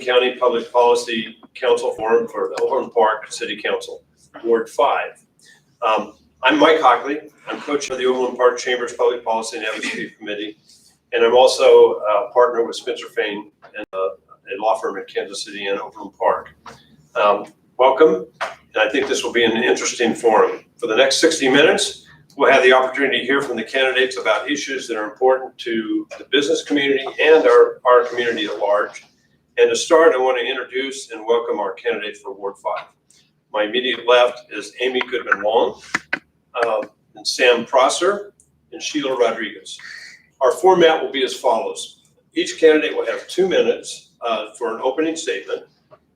County Public Policy Council Forum for the Overland Park City Council, Ward 5. I'm Mike Hockley. I'm co-chair of the Overland Park Chamber's Public Policy and Advocacy Committee, and I'm also a partner with Spencer Fain and a law firm in Kansas City and Overland Park. Welcome, and I think this will be an interesting forum. For the next 60 minutes, we'll have the opportunity to hear from the candidates about issues that are important to the business community and our community at large. And to start, I want to introduce and welcome our candidates for Ward 5. My immediate left is Amy Goodman-Long, and Sam Prosser, and Sheila Rodriguez. Our format will be as follows. Each candidate will have 2 minutes for an opening statement,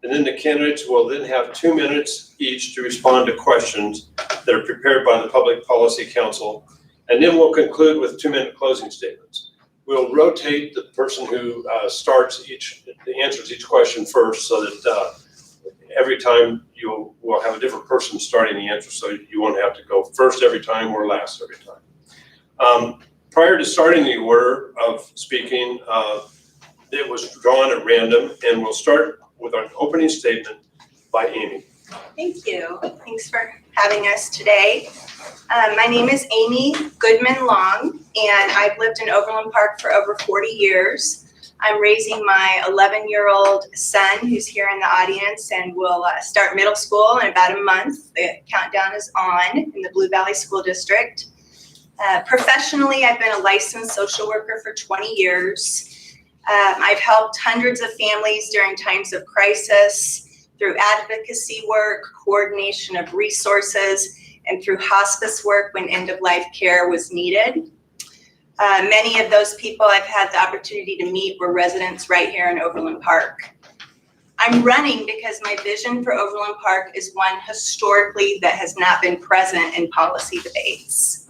and then the candidates will then have 2 minutes each to respond to questions that are prepared by the Public Policy Council, and then we'll conclude with 2-minute closing statements. We'll rotate the person who answers each question first, so that every time we'll have a different person starting the answer, so you won't have to go first every time or last every time. Prior to starting the order of speaking, it was drawn at random, and we'll start with our opening statement by Amy. Thank you. Thanks for having us today. My name is Amy Goodman-Long, and I've lived in Overland Park for over 40 years. I'm raising my 11-year-old son, who's here in the audience, and will start middle school in about a month. The countdown is on in the Blue Valley School District. Professionally, I've been a licensed social worker for 20 years. I've helped hundreds of families during times of crisis through advocacy work, coordination of resources, and through hospice work when end-of-life care was needed. Many of those people I've had the opportunity to meet were residents right here in Overland Park. I'm running because my vision for Overland Park is one historically that has not been present in policy debates.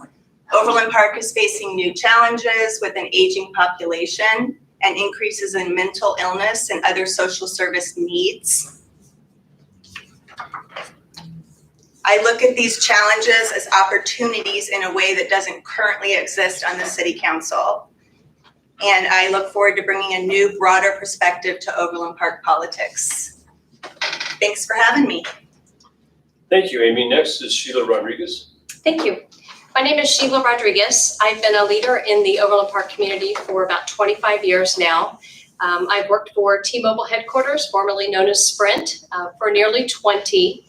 Overland Park is facing new challenges with an aging population and increases in mental illness and other social service needs. I look at these challenges as opportunities in a way that doesn't currently exist on the City Council. And I look forward to bringing a new, broader perspective to Overland Park politics. Thanks for having me. Thank you, Amy. Next is Sheila Rodriguez. Thank you. My name is Sheila Rodriguez. I've been a leader in the Overland Park community for about 25 years now. I've worked for T-Mobile headquarters, formerly known as Sprint, for nearly 20.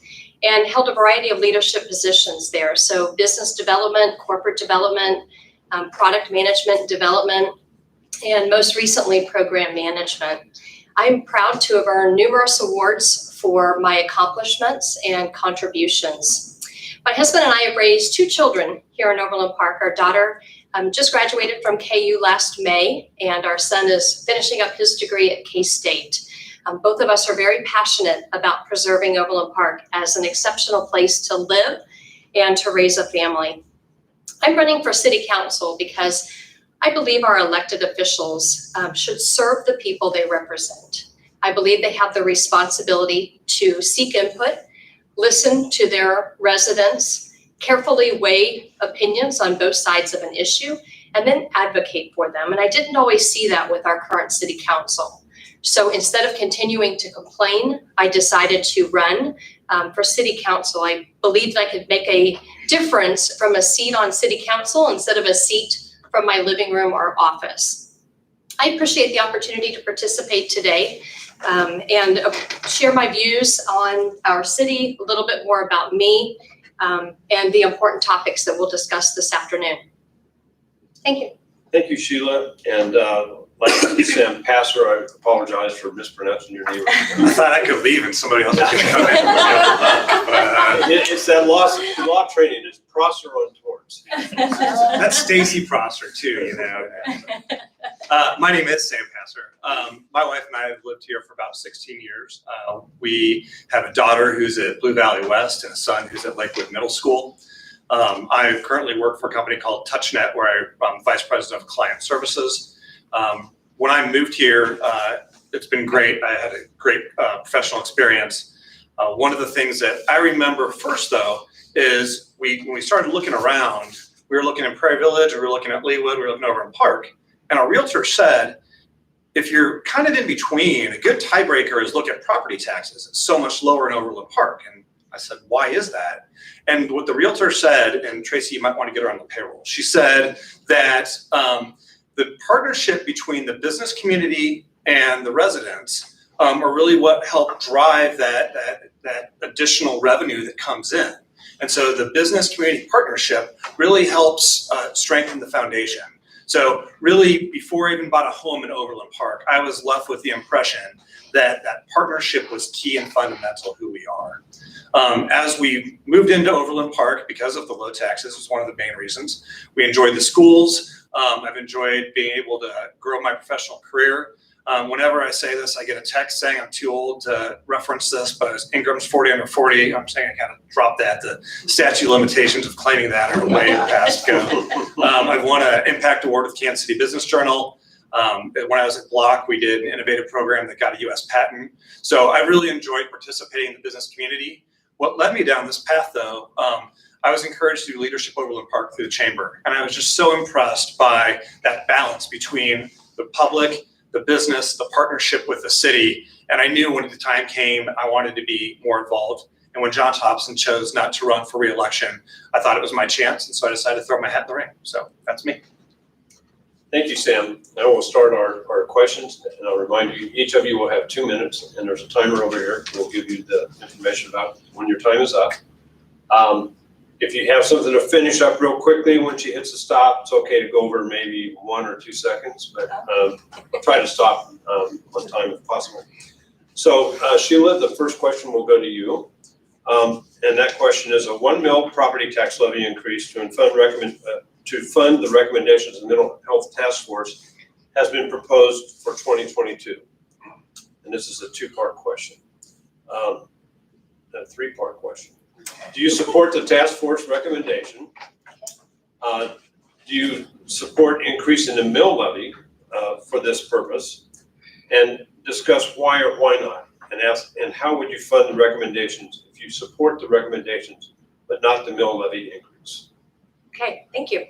And held a variety of leadership positions there. So business development, corporate development, product management development, and most recently program management. I'm proud to have earned numerous awards for my accomplishments and contributions. My husband and I have raised 2 children here in Overland Park. Our daughter just graduated from KU last May, and our son is finishing up his degree at K-State. Both of us are very passionate about preserving Overland Park as an exceptional place to live and to raise a family. I'm running for City Council because I believe our elected officials should serve the people they represent. I believe they have the responsibility to seek input, listen to their residents, carefully weigh opinions on both sides of an issue, and then advocate for them. And I didn't always see that with our current City Council. So instead of continuing to complain, I decided to run for City Council. I believed I could make a difference from a seat on City Council instead of a seat from my living room or office. I appreciate the opportunity to participate today and share my views on our city, a little bit more about me, and the important topics that we'll discuss this afternoon. Thank you. Thank you, Sheila. And like Sam Passer, I apologize for mispronouncing your name. I thought I could leave and somebody else was going to come in. It's that law training. It's Prosser on Torts. That's Stacy Prosser too, you know. My name is Sam Passer. My wife and I have lived here for about 16 years. We have a daughter who's at Blue Valley West and a son who's at Lakewood Middle School. I currently work for a company called TouchNet, where I'm vice president of client services. When I moved here, it's been great. I had a great professional experience. One of the things that I remember first, though, is when we started looking around, we were looking in Prairie Village, we were looking at Leawood, we were looking over in Park, and our realtor said, if you're kind of in between, a good tiebreaker is look at property taxes. It's so much lower in Overland Park. And I said, why is that? And what the realtor said, and Tracy, you might want to get her on the payroll. She said that the partnership between the business community and the residents are really what help drive that additional revenue that comes in. And so the business community partnership really helps strengthen the foundation. So really, before I even bought a home in Overland Park, I was left with the impression that that partnership was key and fundamental who we are. As we moved into Overland Park, because of the low taxes, was one of the main reasons. We enjoyed the schools. I've enjoyed being able to grow my professional career. Whenever I say this, I get a text saying I'm too old to reference this, but as Ingram's 40 under 40, I'm saying I kind of dropped that. The statute limitations of claiming that are way past go. I've won an Impact Award with Kansas City Business Journal. When I was at Block, we did an innovative program that got a U.S. patent. So I really enjoyed participating in the business community. What led me down this path, though, I was encouraged to do leadership Overland Park through the chamber. And I was just so impressed by that balance between the public, the business, the partnership with the city. And I knew when the time came, I wanted to be more involved. And when John Thompson chose not to run for re-election, I thought it was my chance. And so I decided to throw my hat in the ring. So that's me. Thank you, Sam. Now we'll start our questions, and I'll remind you, each of you will have 2 minutes, and there's a timer over here. We'll give you the information about when your time is up. If you have something to finish up real quickly, when she hits the stop, it's okay to go over maybe 1 or 2 seconds, but I'll try to stop on time if possible. So Sheila, the first question will go to you. And that question is, a 1 mil property tax levy increase to fund the recommendations of the Mental Health Task Force has been proposed for 2022. And this is a 2-part question, a 3-part question. Do you support the task force recommendation? Do you support increasing the mill levy for this purpose? And discuss why or why not, and how would you fund the recommendations if you support the recommendations but not the mill levy increase? Okay, thank you.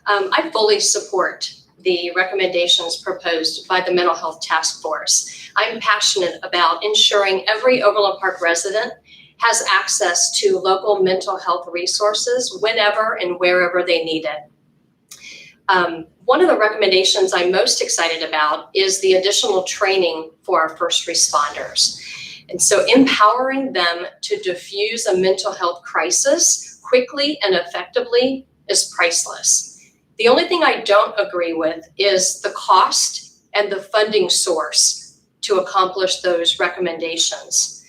I fully support the recommendations proposed by the Mental Health Task Force. I'm passionate about ensuring every Overland Park resident has access to local mental health resources whenever and wherever they need it. One of the recommendations I'm most excited about is the additional training for our first responders. And so empowering them to diffuse a mental health crisis quickly and effectively is priceless. The only thing I don't agree with is the cost and the funding source to accomplish those recommendations.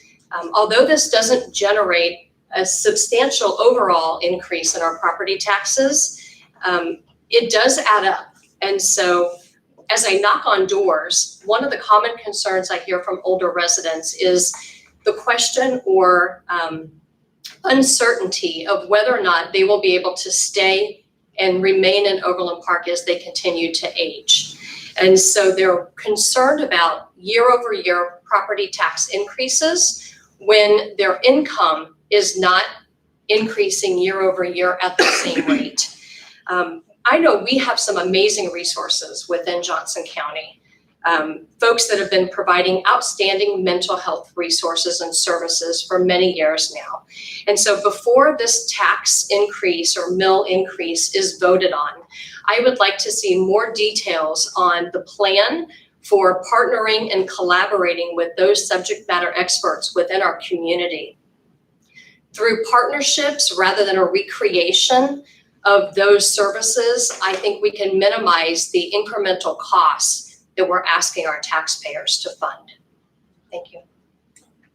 Although this doesn't generate a substantial overall increase in our property taxes, it does add up. And so as I knock on doors, one of the common concerns I hear from older residents is the question or uncertainty of whether or not they will be able to stay and remain in Overland Park as they continue to age. And so they're concerned about year-over-year property tax increases when their income is not increasing year-over-year at the same rate. I know we have some amazing resources within Johnson County. Folks that have been providing outstanding mental health resources and services for many years now. And so before this tax increase or mill increase is voted on, I would like to see more details on the plan for partnering and collaborating with those subject matter experts within our community. Through partnerships rather than a recreation of those services, I think we can minimize the incremental costs that we're asking our taxpayers to fund. Thank you.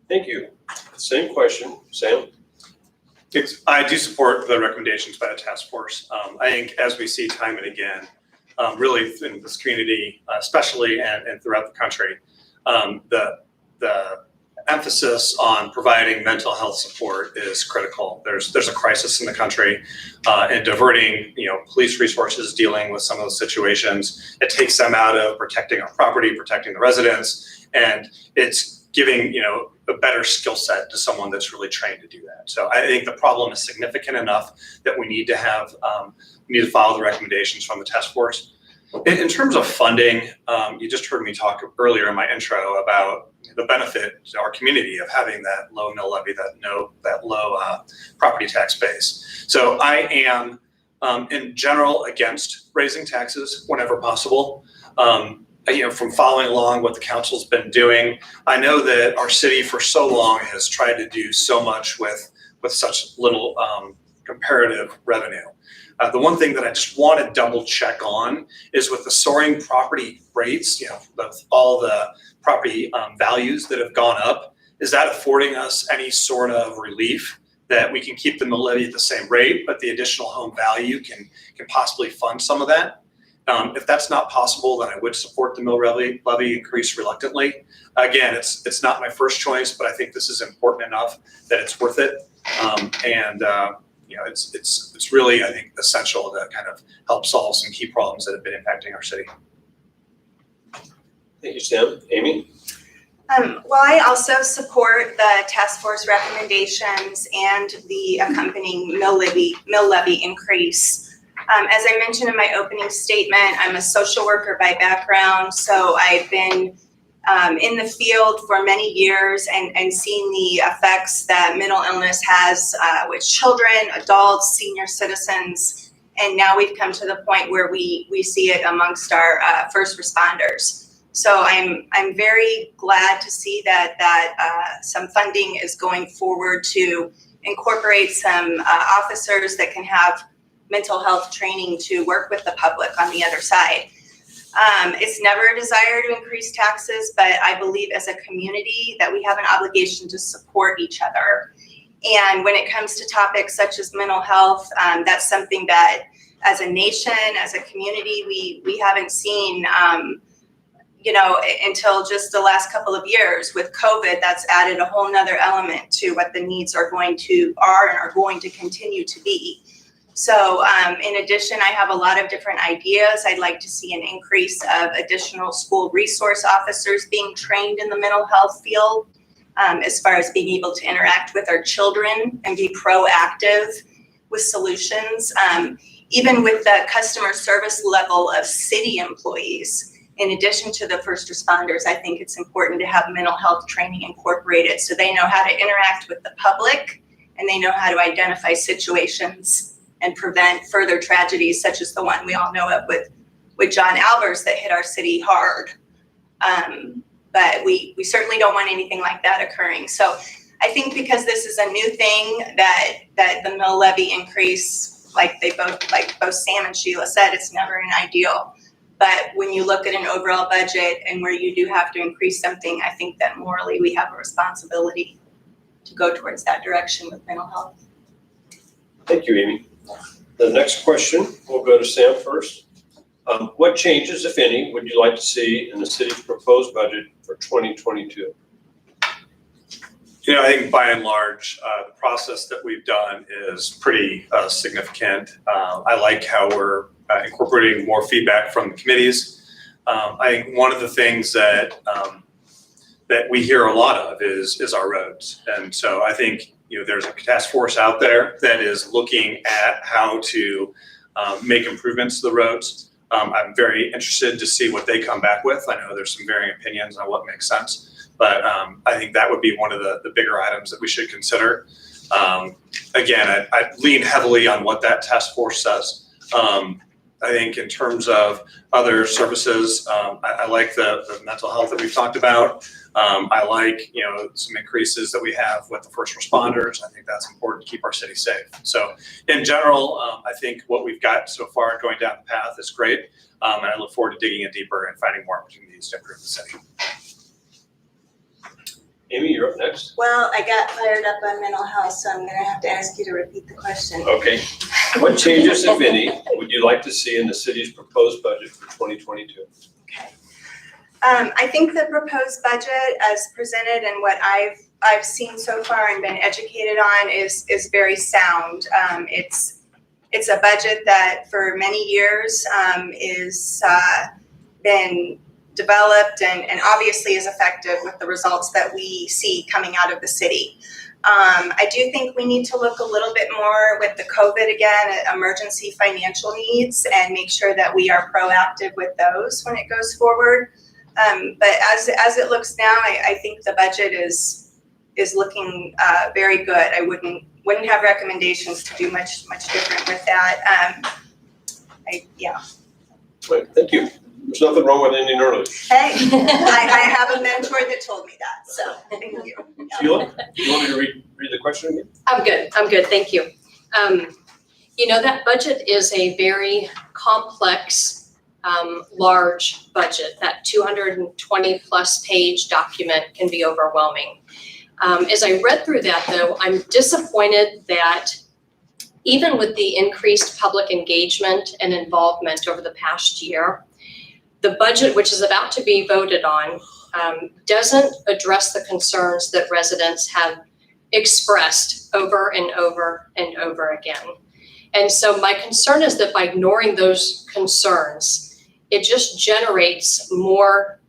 Thank you. Same question, Sam. I do support the recommendations by the task force. I think as we see time and again, really in this community, especially and throughout the country, the emphasis on providing mental health support is critical. There's a crisis in the country, and diverting police resources dealing with some of those situations. It takes them out of protecting our property, protecting the residents, and it's giving a better skill set to someone that's really trained to do that. So I think the problem is significant enough that we need to have follow the recommendations from the task force. In terms of funding, you just heard me talk earlier in my intro about the benefit to our community of having that low mill levy, that low property tax base. So I am, in general, against raising taxes whenever possible. From following along what the council's been doing, I know that our city for so long has tried to do so much with such little comparative revenue. The one thing that I just want to double check on is with the soaring property rates, with all the property values that have gone up, is that affording us any sort of relief that we can keep the mill levy at the same rate, but the additional home value can possibly fund some of that? If that's not possible, then I would support the mill levy increase reluctantly. Again, it's not my first choice, but I think this is important enough that it's worth it. It's really, I think, essential to kind of help solve some key problems that have been impacting our city. Thank you, Sam. Amy? Well, I also support the task force recommendations and the accompanying mill levy increase. As I mentioned in my opening statement, I'm a social worker by background, so I've been in the field for many years and seen the effects that mental illness has with children, adults, senior citizens, and now we've come to the point where we see it amongst our first responders. So I'm very glad to see that some funding is going forward to incorporate some officers that can have mental health training to work with the public on the other side. It's never a desire to increase taxes, but I believe as a community that we have an obligation to support each other. And when it comes to topics such as mental health, that's something that as a nation, as a community, we haven't seen until just the last couple of years. With COVID, that's added a whole nother element to what the needs are going to continue to be. So in addition, I have a lot of different ideas. I'd like to see an increase of additional school resource officers being trained in the mental health field, as far as being able to interact with our children and be proactive with solutions. Even with the customer service level of city employees, in addition to the first responders, I think it's important to have mental health training incorporated so they know how to interact with the public and they know how to identify situations and prevent further tragedies such as the one we all know of with John Albers that hit our city hard. But we certainly don't want anything like that occurring. So I think because this is a new thing that the mill levy increase, like both Sam and Sheila said, it's never an ideal. But when you look at an overall budget and where you do have to increase something, I think that morally we have a responsibility to go towards that direction with mental health. Thank you, Amy. The next question, we'll go to Sam first. What changes, if any, would you like to see in the city's proposed budget for 2022? I think by and large, the process that we've done is pretty significant. I like how we're incorporating more feedback from the committees. I think one of the things that we hear a lot of is our roads. And so I think there's a task force out there that is looking at how to make improvements to the roads. I'm very interested to see what they come back with. I know there's some varying opinions on what makes sense, but I think that would be one of the bigger items that we should consider. Again, I lean heavily on what that task force says. I think in terms of other services, I like the mental health that we've talked about. I like, some increases that we have with the first responders. I think that's important to keep our city safe. So in general, I think what we've got so far going down the path is great. And I look forward to digging in deeper and finding more opportunities to improve the city. Amy, you're up next. Well, I got fired up on mental health, so I'm gonna have to ask you to repeat the question. Okay. What changes, if any, would you like to see in the city's proposed budget for 2022? Okay. I think the proposed budget as presented and what I've seen so far and been educated on is very sound. It's a budget that for many years is been developed and obviously is effective with the results that we see coming out of the city. I do think we need to look a little bit more with the COVID again at emergency financial needs and make sure that we are proactive with those when it goes forward. But as it looks now, I think the budget is looking very good. I wouldn't have recommendations to do much different with that. Right, thank you. There's nothing wrong with ending early. Hey, I have a mentor that told me that, so thank you. Sheila, do you want me to read the question again? I'm good, thank you. That budget is a very complex, large budget. That 220 plus page document can be overwhelming. As I read through that though, I'm disappointed that even with the increased public engagement and involvement over the past year, the budget, which is about to be voted on, doesn't address the concerns that residents have expressed over and over and over again. And so my concern is that by ignoring those concerns, it just generates more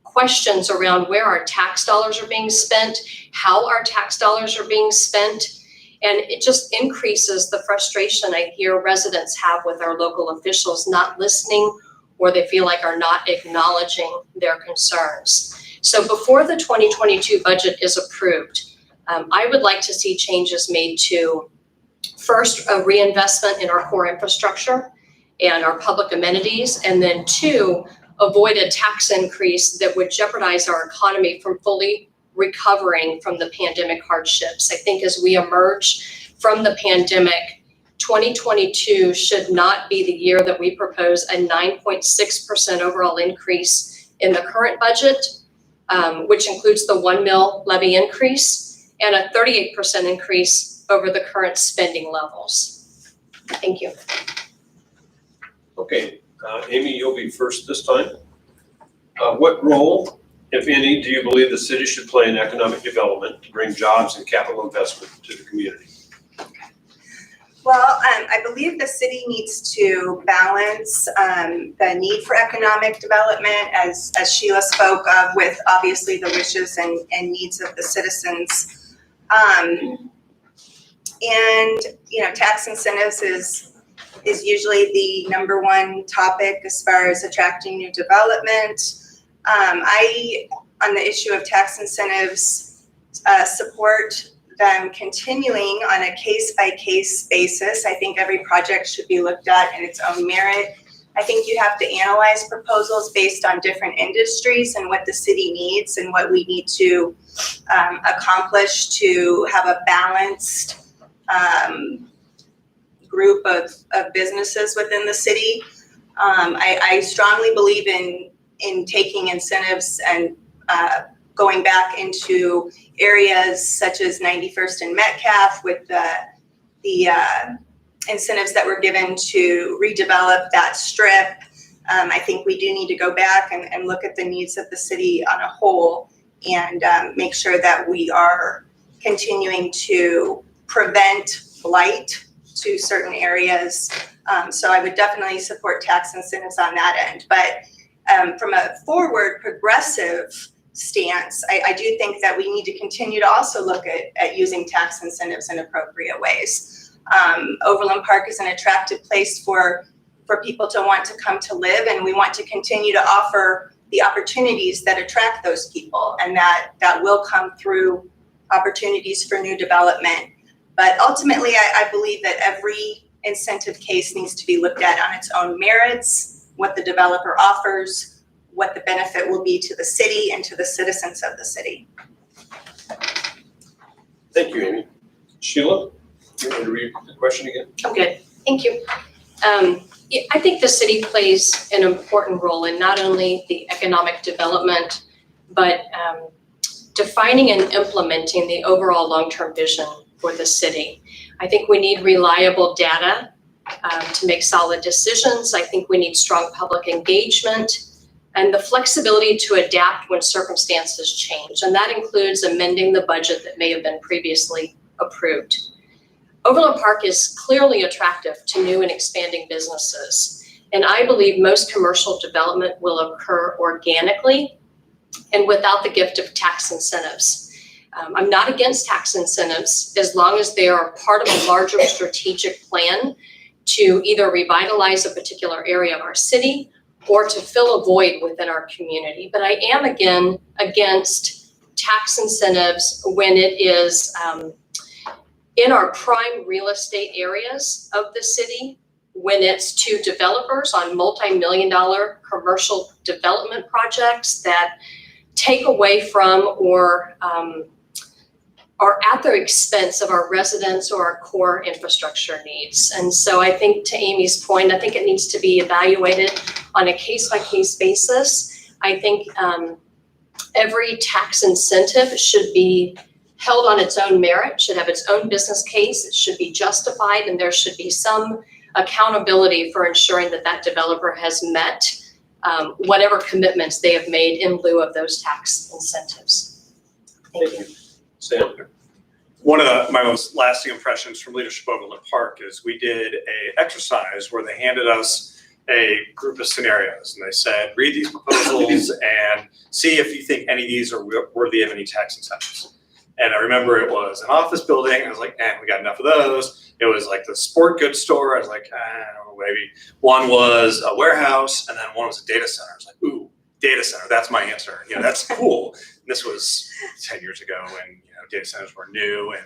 questions around where our tax dollars are being spent, how our tax dollars are being spent, and it just increases the frustration I hear residents have with our local officials not listening, or they feel like are not acknowledging their concerns. So before the 2022 budget is approved, I would like to see changes made to, first, a reinvestment in our core infrastructure and our public amenities, and then 2, avoid a tax increase that would jeopardize our economy from fully recovering from the pandemic hardships. I think as we emerge from the pandemic, 2022 should not be the year that we propose a 9.6% overall increase in the current budget, which includes the 1 mil levy increase and a 38% increase over the current spending levels. Thank you. Okay, Amy, you'll be first this time. What role, if any, do you believe the city should play in economic development to bring jobs and capital investment to the community? Well, I believe the city needs to balance the need for economic development, as Sheila spoke of, with obviously the wishes and needs of the citizens. Tax incentives is usually the number one topic as far as attracting new development. On the issue of tax incentives, support them continuing on a case-by-case basis. I think every project should be looked at in its own merit. I think you have to analyze proposals based on different industries and what the city needs and what we need to accomplish to have a balanced group of businesses within the city. I strongly believe in taking incentives and going back into areas such as 91st and Metcalf with the incentives that were given to redevelop that strip. I think we do need to go back and look at the needs of the city on a whole and make sure that we are continuing to prevent blight to certain areas. So I would definitely support tax incentives on that end. But from a forward progressive stance, I do think that we need to continue to also look at using tax incentives in appropriate ways. Overland Park is an attractive place for people to want to come to live, and we want to continue to offer the opportunities that attract those people, and that will come through opportunities for new development. But ultimately, I believe that every incentive case needs to be looked at on its own merits, what the developer offers, what the benefit will be to the city and to the citizens of the city. Thank you, Amy. Sheila, you want to read the question again? I'm good, thank you. I think the city plays an important role in not only the economic development, but defining and implementing the overall long-term vision for the city. I think we need reliable data to make solid decisions. I think we need strong public engagement and the flexibility to adapt when circumstances change. And that includes amending the budget that may have been previously approved. Overland Park is clearly attractive to new and expanding businesses. And I believe most commercial development will occur organically and without the gift of tax incentives. I'm not against tax incentives as long as they are part of a larger strategic plan to either revitalize a particular area of our city or to fill a void within our community. But I am again against tax incentives when it is in our prime real estate areas of the city, when it's to developers on multi-million-dollar commercial development projects that take away from or are at the expense of our residents or our core infrastructure needs. And so I think, to Amy's point, I think it needs to be evaluated on a case-by-case basis. I think every tax incentive should be held on its own merit, should have its own business case, it should be justified, and there should be some accountability for ensuring that that developer has met whatever commitments they have made in lieu of those tax incentives. Thank you. Sam? One of my most lasting impressions from Leadership Overland Park is we did an exercise where they handed us a group of scenarios and they said, read these proposals and see if you think any of these are worthy of any tax incentives. And I remember it was an office building. I was like, we got enough of those. It was like the sport goods store. I was like, I don't know, maybe. One was a warehouse, and then one was a data center. I was like, ooh, data center, that's my answer. That's cool. And this was 10 years ago when data centers were new. And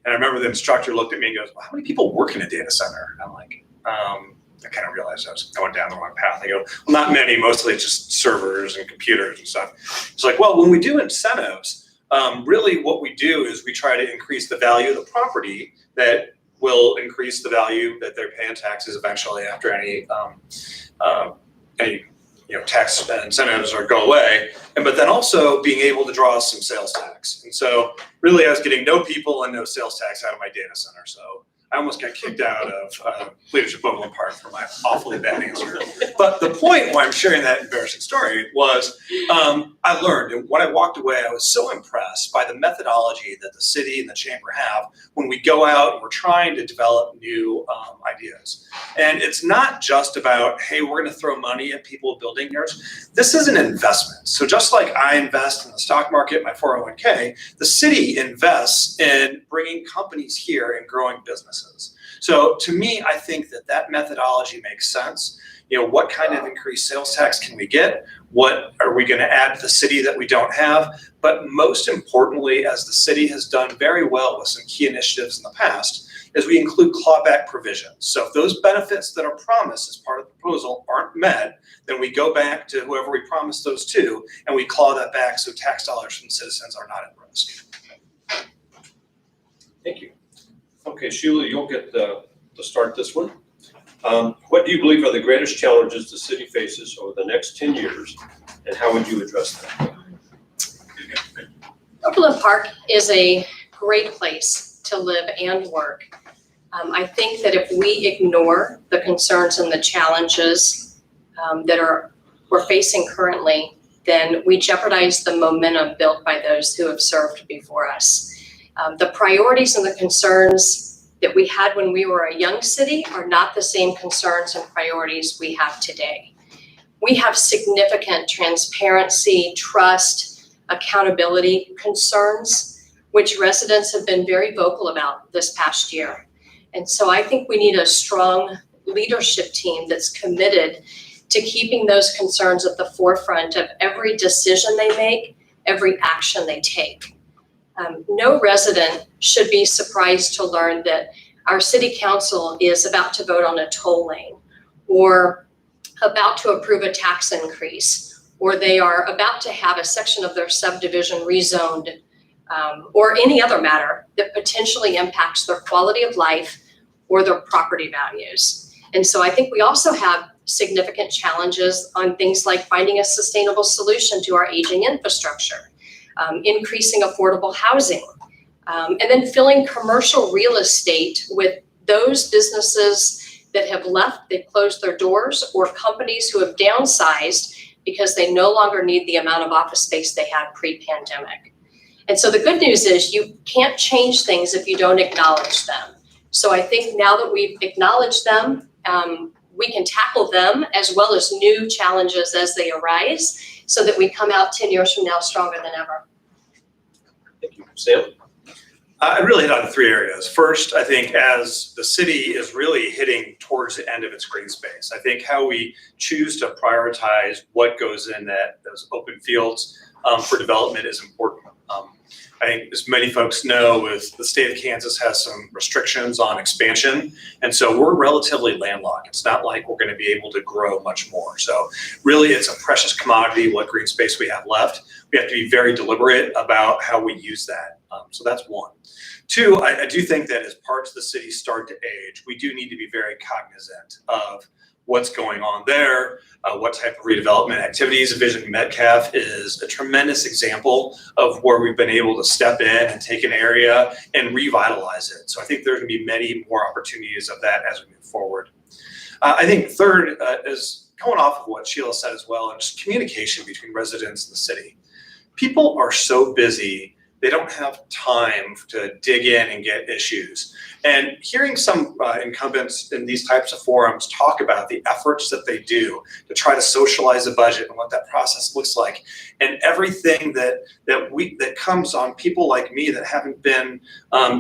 I remember the instructor looked at me and goes, well, how many people work in a data center? And I'm like, I kind of realized I went down the wrong path. I go, well, not many, mostly it's just servers and computers and stuff. It's like, well, when we do incentives, really what we do is we try to increase the value of the property that will increase the value that they're paying taxes eventually after any tax incentives or go away. But then also being able to draw some sales tax. And so really I was getting no people and no sales tax out of my data center. So I almost got kicked out of Leadership Overland Park for my awfully bad answer. But the point why I'm sharing that embarrassing story was I learned, and when I walked away, I was so impressed by the methodology that the city and the chamber have when we go out and we're trying to develop new ideas. And it's not just about, hey, we're going to throw money at people building yours. This is an investment. So just like I invest in the stock market, my 401k, the city invests in bringing companies here and growing businesses. So to me, I think that methodology makes sense. What kind of increased sales tax can we get? What are we going to add to the city that we don't have? But most importantly, as the city has done very well with some key initiatives in the past, is we include clawback provisions. So if those benefits that are promised as part of the proposal aren't met, then we go back to whoever we promised those to, and we claw that back so tax dollars from citizens are not at risk. Thank you. Okay, Sheila, you'll get to start this one. What do you believe are the greatest challenges the city faces over the next 10 years, and how would you address them? Overland Park is a great place to live and work. I think that if we ignore the concerns and the challenges that we're facing currently, then we jeopardize the momentum built by those who have served before us. The priorities and the concerns that we had when we were a young city are not the same concerns and priorities we have today. We have significant transparency, trust, accountability concerns, which residents have been very vocal about this past year. And so I think we need a strong leadership team that's committed to keeping those concerns at the forefront of every decision they make, every action they take. No resident should be surprised to learn that our city council is about to vote on a toll lane, or about to approve a tax increase, or they are about to have a section of their subdivision rezoned, or any other matter that potentially impacts their quality of life or their property values. And so I think we also have significant challenges on things like finding a sustainable solution to our aging infrastructure, increasing affordable housing, and then filling commercial real estate with those businesses that have left, they've closed their doors, or companies who have downsized because they no longer need the amount of office space they had pre-pandemic. And so the good news is you can't change things if you don't acknowledge them. So I think now that we've acknowledged them, we can tackle them as well as new challenges as they arise, so that we come out 10 years from now stronger than ever. Thank you. Sam? I really hit on 3 areas. First, I think as the city is really hitting towards the end of its green space, I think how we choose to prioritize what goes in those open fields for development is important. I think as many folks know, with the state of Kansas has some restrictions on expansion. And so we're relatively landlocked. It's not like we're going to be able to grow much more. So really it's a precious commodity, what green space we have left. We have to be very deliberate about how we use that. So that's one. 2, I do think that as parts of the city start to age, we do need to be very cognizant of what's going on there, what type of redevelopment activities. Vision Metcalf is a tremendous example of where we've been able to step in and take an area and revitalize it. So I think there's gonna be many more opportunities of that as we move forward. I think third is going off of what Sheila said as well, and just communication between residents and the city. People are so busy, they don't have time to dig in and get issues. And hearing some incumbents in these types of forums talk about the efforts that they do to try to socialize a budget and what that process looks like, and everything that comes on people like me that haven't been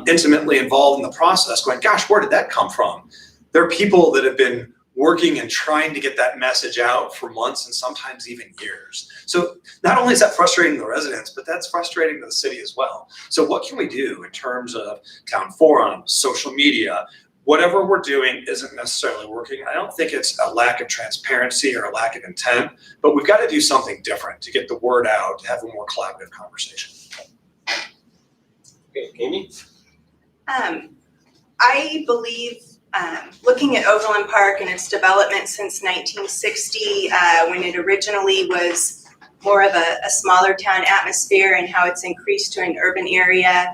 intimately involved in the process, going, gosh, where did that come from? There are people that have been working and trying to get that message out for months and sometimes even years. So not only is that frustrating to the residents, but that's frustrating to the city as well. So what can we do in terms of town forums, social media? Whatever we're doing isn't necessarily working. I don't think it's a lack of transparency or a lack of intent, but we've got to do something different to get the word out, to have a more collaborative conversation. Okay, Amy? I believe looking at Overland Park and its development since 1960, when it originally was more of a smaller town atmosphere, and how it's increased to an urban area,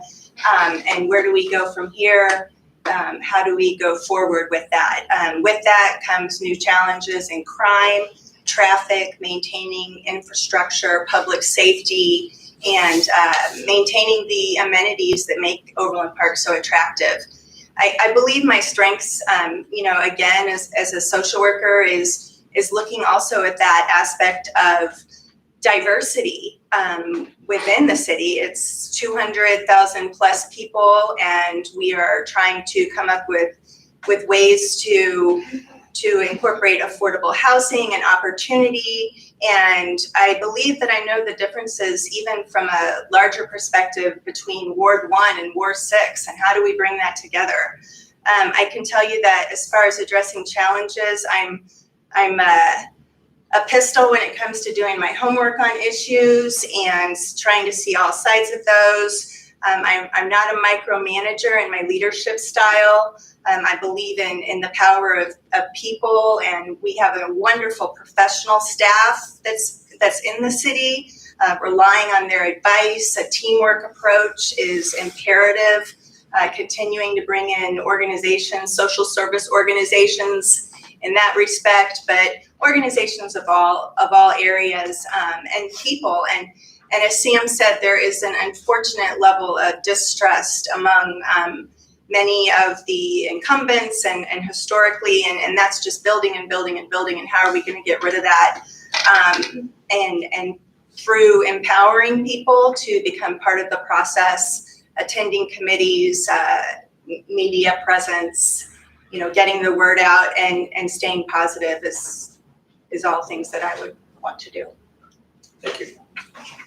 and where do we go from here? How do we go forward with that? With that comes new challenges in crime, traffic, maintaining infrastructure, public safety, and maintaining the amenities that make Overland Park so attractive. I believe my strengths, again, as a social worker, is looking also at that aspect of diversity within the city. It's 200,000 plus people, and we are trying to come up with ways to incorporate affordable housing and opportunity. And I believe that I know the differences, even from a larger perspective, between Ward 1 and Ward 6, and how do we bring that together? I can tell you that as far as addressing challenges, I'm a pistol when it comes to doing my homework on issues and trying to see all sides of those. I'm not a micromanager in my leadership style. I believe in the power of people, and we have a wonderful professional staff that's in the city. Relying on their advice, a teamwork approach is imperative. Continuing to bring in organizations, social service organizations in that respect, but organizations of all areas, and people. And as Sam said, there is an unfortunate level of distrust among many of the incumbents and historically, and that's just building and building and building. And how are we going to get rid of that? And through empowering people to become part of the process, attending committees, media presence, getting the word out and staying positive is all things that I would want to do. Thank you.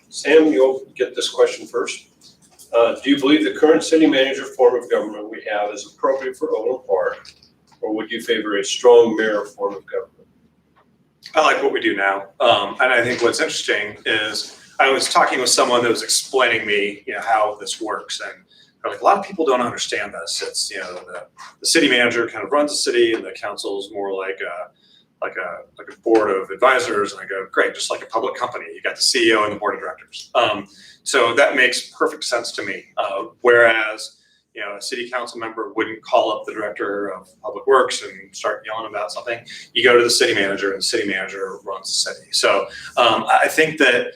Sam, you'll get this question first. Do you believe the current city manager form of government we have is appropriate for Overland Park, or would you favor a strong mayor form of government? I like what we do now. And I think what's interesting is I was talking with someone that was explaining me, how this works. And like, a lot of people don't understand this. It's, the city manager kind of runs the city, and the council is more like a board of advisors. And I go, great, just like a public company. You got the CEO and the board of directors. So that makes perfect sense to me. Whereas, a city council member wouldn't call up the director of public works and start yelling about something. You go to the city manager, and the city manager runs the city. So I think that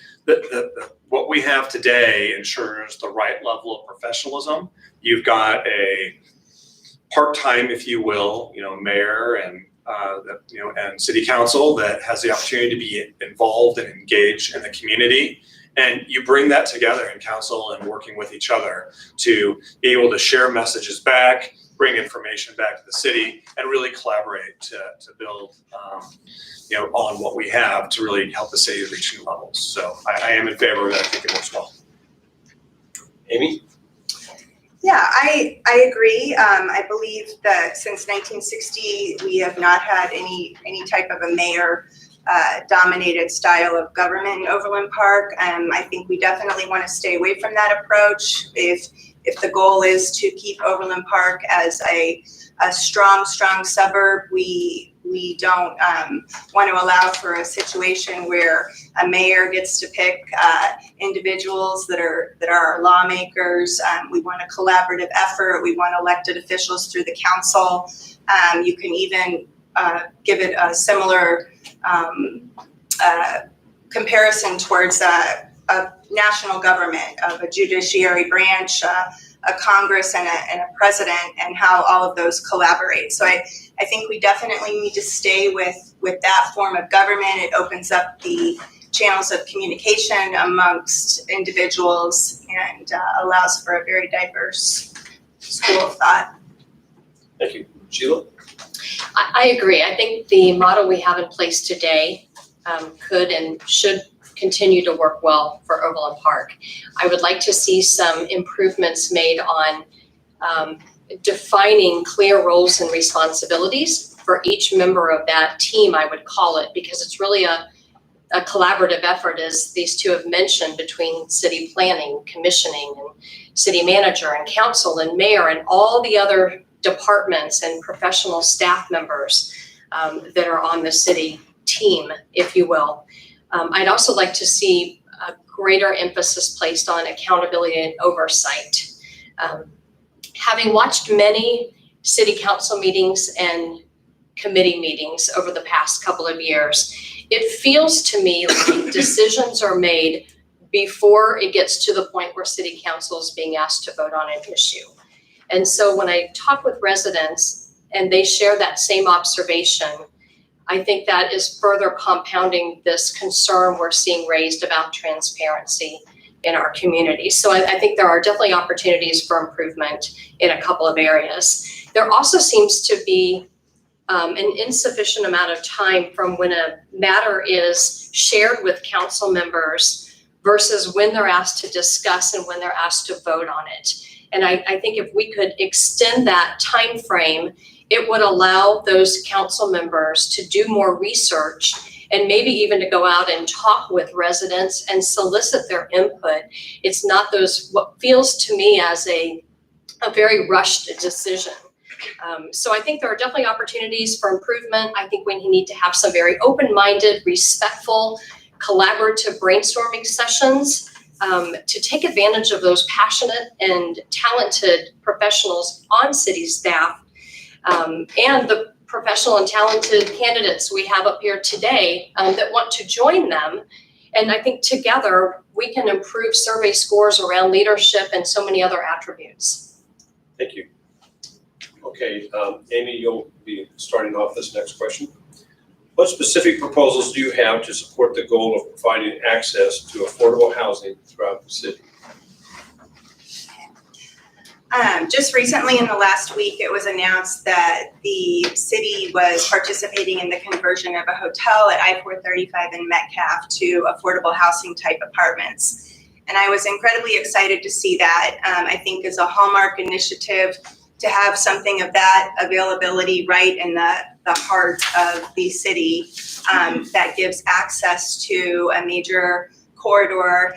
what we have today ensures the right level of professionalism. You've got a part-time, if you will, mayor and and city council that has the opportunity to be involved and engaged in the community And you bring that together in council and working with each other to be able to share messages back, bring information back to the city, and really collaborate to build on what we have to really help the city reach new levels. So I am in favor of it. I think it works well. Amy? Yeah, I agree. I believe that since 1960, we have not had any type of a mayor dominated style of government in Overland Park. I think we definitely want to stay away from that approach. If the goal is to keep Overland Park as a strong suburb, we don't want to allow for a situation where a mayor gets to pick individuals that are lawmakers. We want a collaborative effort. We want elected officials through the council. You can even give it a similar comparison towards a national government of a judiciary branch, a Congress, and a president, and how all of those collaborate. So I think we definitely need to stay with that form of government. It opens up the channels of communication amongst individuals and allows for a very diverse school of thought. Thank you. Sheila? I agree. I think the model we have in place today could and should continue to work well for Overland Park. I would like to see some improvements made on defining clear roles and responsibilities for each member of that team, I would call it, because it's really a collaborative effort, as these two have mentioned, between city planning, commissioning, and city manager and council and mayor and all the other departments and professional staff members that are on the city team, if you will. I'd also like to see a greater emphasis placed on accountability and oversight. Having watched many city council meetings and committee meetings over the past couple of years, it feels to me like decisions are made before it gets to the point where city council is being asked to vote on an issue. And so when I talk with residents and they share that same observation, I think that is further compounding this concern we're seeing raised about transparency in our community. So I think there are definitely opportunities for improvement in a couple of areas. There also seems to be an insufficient amount of time from when a matter is shared with council members versus when they're asked to discuss and when they're asked to vote on it. And I think if we could extend that time frame, it would allow those council members to do more research and maybe even to go out and talk with residents and solicit their input. It's not what feels to me as a very rushed decision. So I think there are definitely opportunities for improvement. I think we need to have some very open-minded, respectful, collaborative brainstorming sessions to take advantage of those passionate and talented professionals on city staff and the professional and talented candidates we have up here today that want to join them. And I think together we can improve survey scores around leadership and so many other attributes. Thank you. Okay, Amy, you'll be starting off this next question. What specific proposals do you have to support the goal of providing access to affordable housing throughout the city? Just recently in the last week, it was announced that the city was participating in the conversion of a hotel at I-435 in Metcalf to affordable housing type apartments. And I was incredibly excited to see that. I think is a hallmark initiative to have something of that availability right in the heart of the city that gives access to a major corridor,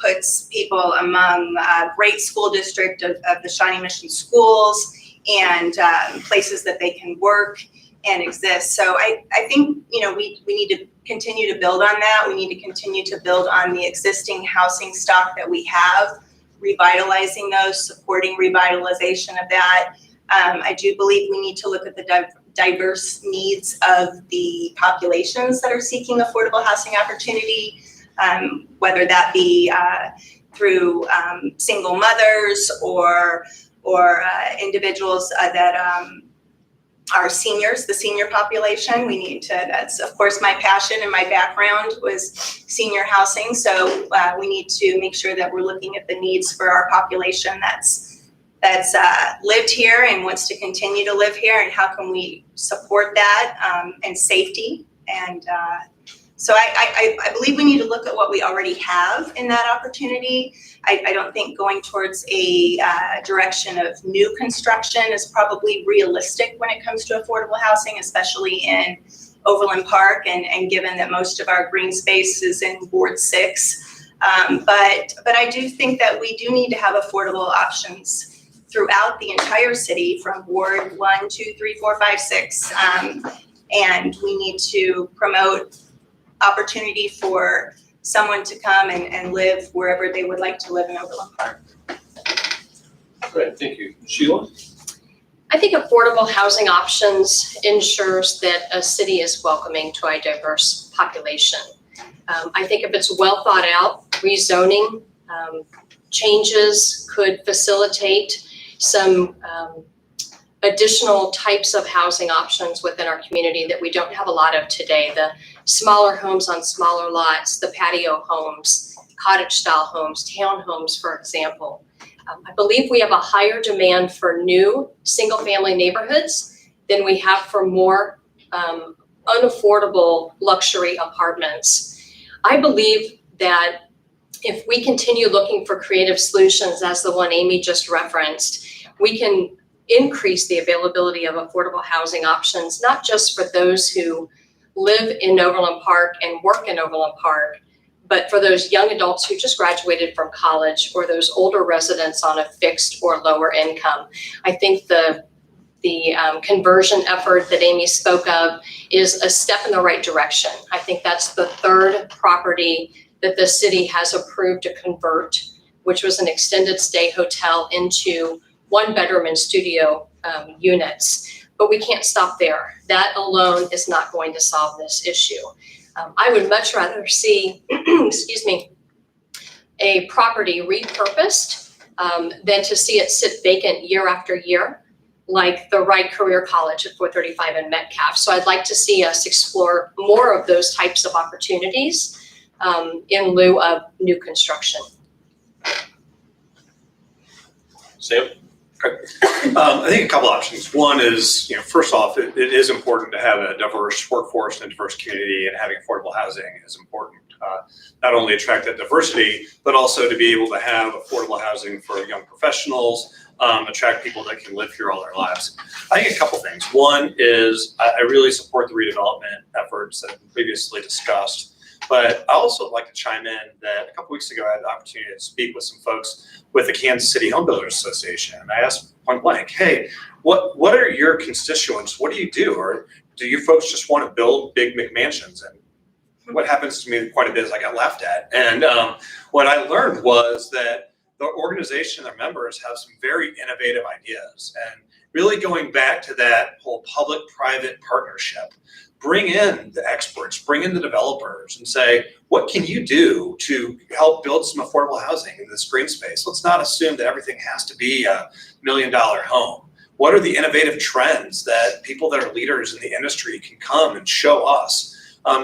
puts people among a great school district of the Shawnee Mission schools and places that they can work and exist. So I think, we need to continue to build on that. We need to continue to build on the existing housing stock that we have, revitalizing those, supporting revitalization of that. I do believe we need to look at the diverse needs of the populations that are seeking affordable housing opportunity, whether that be through single mothers or individuals that our seniors, the senior population. We need to, that's of course my passion and my background was senior housing. So we need to make sure that we're looking at the needs for our population that's lived here and wants to continue to live here, and how can we support that, and safety. And so I believe we need to look at what we already have in that opportunity. I don't think going towards a direction of new construction is probably realistic when it comes to affordable housing, especially in Overland Park, and given that most of our green space is in Ward 6. But I do think that we do need to have affordable options throughout the entire city, from Ward 1, 2, 3, 4, 5, 6. And we need to promote opportunity for someone to come and live wherever they would like to live in Overland Park. Great, thank you. Sheila? I think affordable housing options ensures that a city is welcoming to a diverse population. I think if it's well thought out, rezoning changes could facilitate some additional types of housing options within our community that we don't have a lot of today. The smaller homes on smaller lots, the patio homes, cottage style homes, townhomes, for example. I believe we have a higher demand for new single family neighborhoods than we have for more unaffordable luxury apartments. I believe that if we continue looking for creative solutions, as the one Amy just referenced, we can increase the availability of affordable housing options, not just for those who live in Overland Park and work in Overland Park, but for those young adults who just graduated from college, or those older residents on a fixed or lower income. I think the conversion effort that Amy spoke of is a step in the right direction. I think that's the third property that the city has approved to convert, which was an extended stay hotel into 1-bedroom and studio units. But we can't stop there. That alone is not going to solve this issue. I would much rather see, excuse me, a property repurposed than to see it sit vacant year after year, like the Wright Career College at 435 and Metcalf. So I'd like to see us explore more of those types of opportunities in lieu of new construction. Sam? I think a couple options. One is, first off, it is important to have a diverse workforce and a diverse community, and having affordable housing is important. Not only attract that diversity, but also to be able to have affordable housing for young professionals, attract people that can live here all their lives. I think a couple things. One is I really support the redevelopment efforts that have been previously discussed. But I also would like to chime in that a couple weeks ago, I had the opportunity to speak with some folks with the Kansas City Home Builders Association. And I asked point blank, hey, what are your constituents? What do you do? Or do you folks just want to build big McMansions? And what happens to me quite a bit is I got laughed at. And what I learned was that the organization, their members, have some very innovative ideas. And really going back to that whole public-private partnership, bring in the experts, bring in the developers, and say, what can you do to help build some affordable housing in this green space? Let's not assume that everything has to be $1 million home. What are the innovative trends that people that are leaders in the industry can come and show us?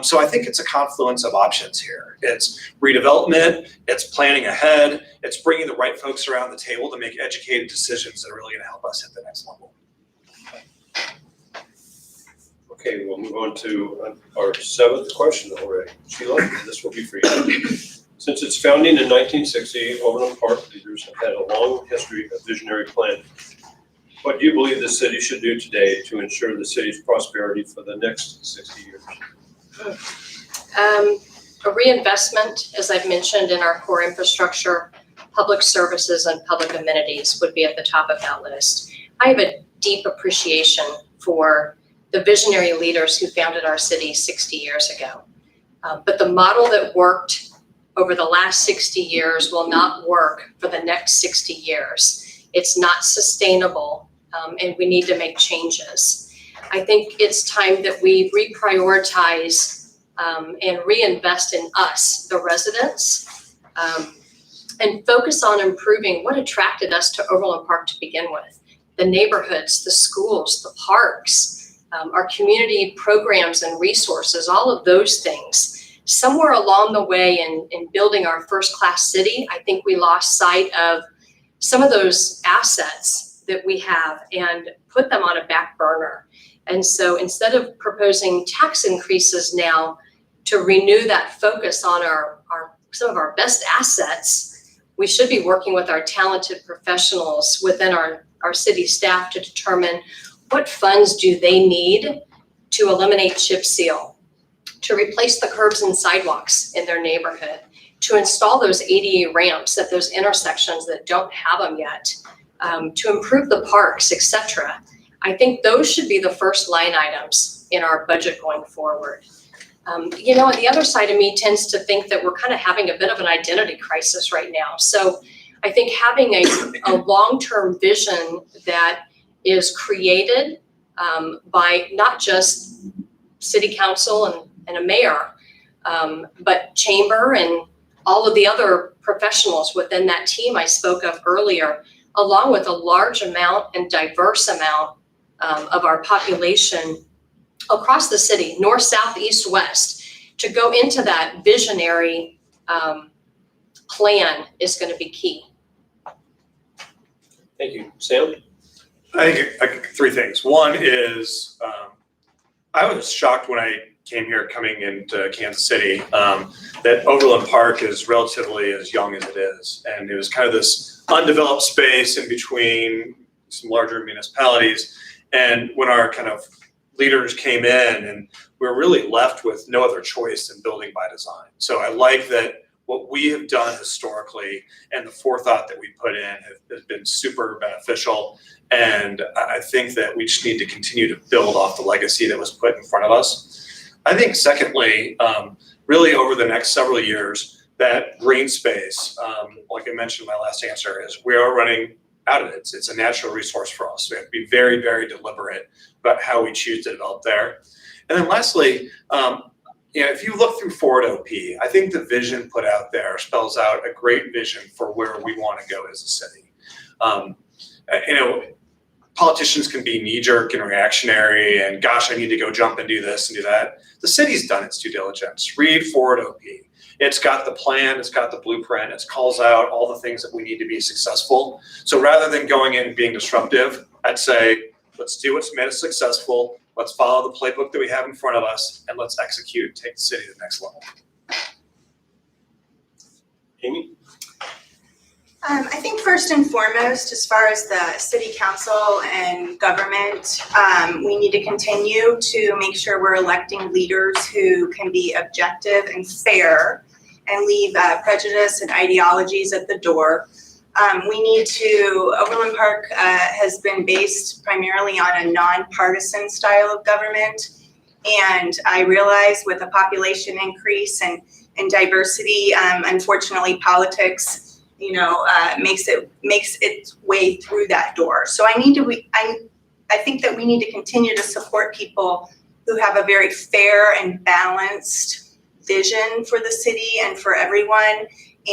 So I think it's a confluence of options here. It's redevelopment, it's planning ahead, it's bringing the right folks around the table to make educated decisions that are really going to help us hit the next level. Okay, we'll move on to our 7th question already. Sheila, this will be for you. Since its founding in 1960, Overland Park leaders have had a long history of visionary planning. What do you believe the city should do today to ensure the city's prosperity for the next 60 years? A reinvestment, as I've mentioned, in our core infrastructure, public services, and public amenities would be at the top of that list. I have a deep appreciation for the visionary leaders who founded our city 60 years ago. But the model that worked over the last 60 years will not work for the next 60 years. It's not sustainable, and we need to make changes. I think it's time that we reprioritize and reinvest in us, the residents, and focus on improving what attracted us to Overland Park to begin with. the neighborhoods, the schools, the parks, our community programs and resources, all of those things. Somewhere along the way in building our first-class city, I think we lost sight of some of those assets that we have and put them on a back burner. And so instead of proposing tax increases now to renew that focus on some of our best assets, we should be working with our talented professionals within our city staff to determine what funds do they need to eliminate chip seal, to replace the curbs and sidewalks in their neighborhood, to install those ADA ramps at those intersections that don't have them yet, to improve the parks, etc. I think those should be the first line items in our budget going forward. And the other side of me tends to think that we're kind of having a bit of an identity crisis right now. So I think having a long-term vision that is created by not just city council and a mayor, but chamber and all of the other professionals within that team I spoke of earlier, along with a large amount and diverse amount of our population across the city, north, south, east, west, to go into that visionary plan is going to be key. Thank you. Sam? I think three things. One is I was shocked when I came here coming into Kansas City that Overland Park is relatively as young as it is. And it was kind of this undeveloped space in between some larger municipalities. And when our kind of leaders came in, and we were really left with no other choice than building by design. So I like that what we have done historically and the forethought that we put in has been super beneficial. And I think that we just need to continue to build off the legacy that was put in front of us. I think secondly, really over the next several years, that green space, like I mentioned in my last answer, is we are running out of it. It's a natural resource for us. We have to be very, very deliberate about how we choose to develop there. And then lastly, if you look through Forward OP, I think the vision put out there spells out a great vision for where we want to go as a city. Politicians can be knee-jerk and reactionary and, gosh, I need to go jump and do this and do that. The city's done its due diligence. Read Forward OP. It's got the plan, it's got the blueprint, it calls out all the things that we need to be successful. So rather than going in and being disruptive, I'd say, let's do what's made us successful. Let's follow the playbook that we have in front of us, and let's execute, take the city to the next level. Amy? I think first and foremost, as far as the city council and government, we need to continue to make sure we're electing leaders who can be objective and fair and leave prejudice and ideologies at the door. Overland Park has been based primarily on a nonpartisan style of government. And I realize with a population increase and diversity, unfortunately politics makes its way through that door. So I think that we need to continue to support people who have a very fair and balanced vision for the city and for everyone,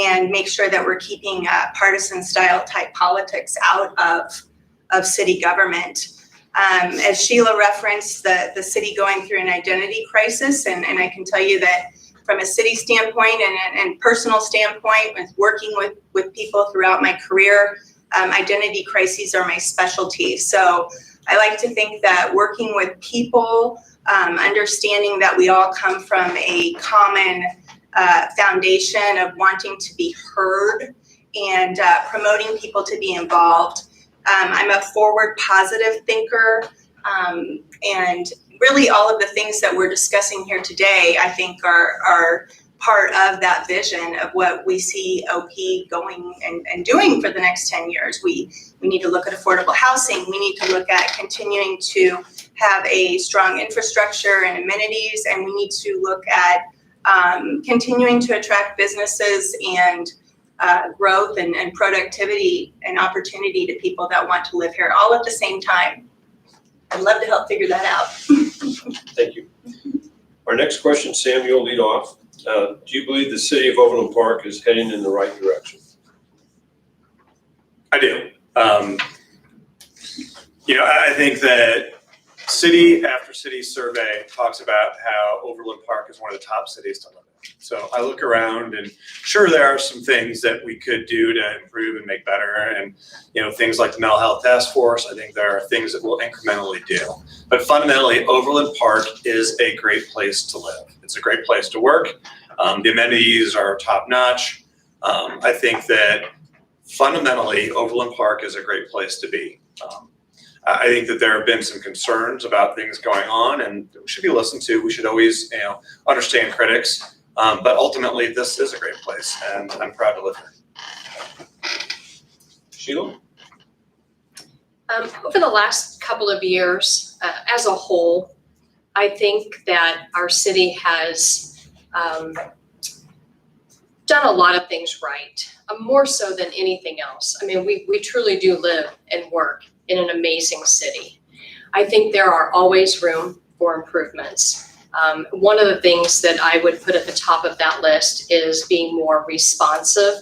and make sure that we're keeping partisan style type politics out of city government. As Sheila referenced, the city going through an identity crisis, and I can tell you that from a city standpoint and personal standpoint, with working with people throughout my career, identity crises are my specialty. So I like to think that working with people, understanding that we all come from a common foundation of wanting to be heard and promoting people to be involved. I'm a forward positive thinker, and really all of the things that we're discussing here today, I think are part of that vision of what we see OP going and doing for the next 10 years. We need to look at affordable housing. We need to look at continuing to have a strong infrastructure and amenities, and we need to look at continuing to attract businesses and growth and productivity and opportunity to people that want to live here all at the same time. I'd love to help figure that out. Thank you. Our next question, Sam, you'll lead off. Do you believe the city of Overland Park is heading in the right direction? I do. I think that city after city survey talks about how Overland Park is one of the top cities to live in. So I look around and sure, there are some things that we could do to improve and make better. And, things like the mental health task force, I think there are things that we'll incrementally do. But fundamentally, Overland Park is a great place to live. It's a great place to work. The amenities are top notch. I think that fundamentally, Overland Park is a great place to be. I think that there have been some concerns about things going on, and we should be listened to. We should always, understand critics. But ultimately, this is a great place, and I'm proud to live here. Sheila? Over the last couple of years, as a whole, I think that our city has done a lot of things right, more so than anything else. I mean, we truly do live and work in an amazing city. I think there are always room for improvements. One of the things that I would put at the top of that list is being more responsive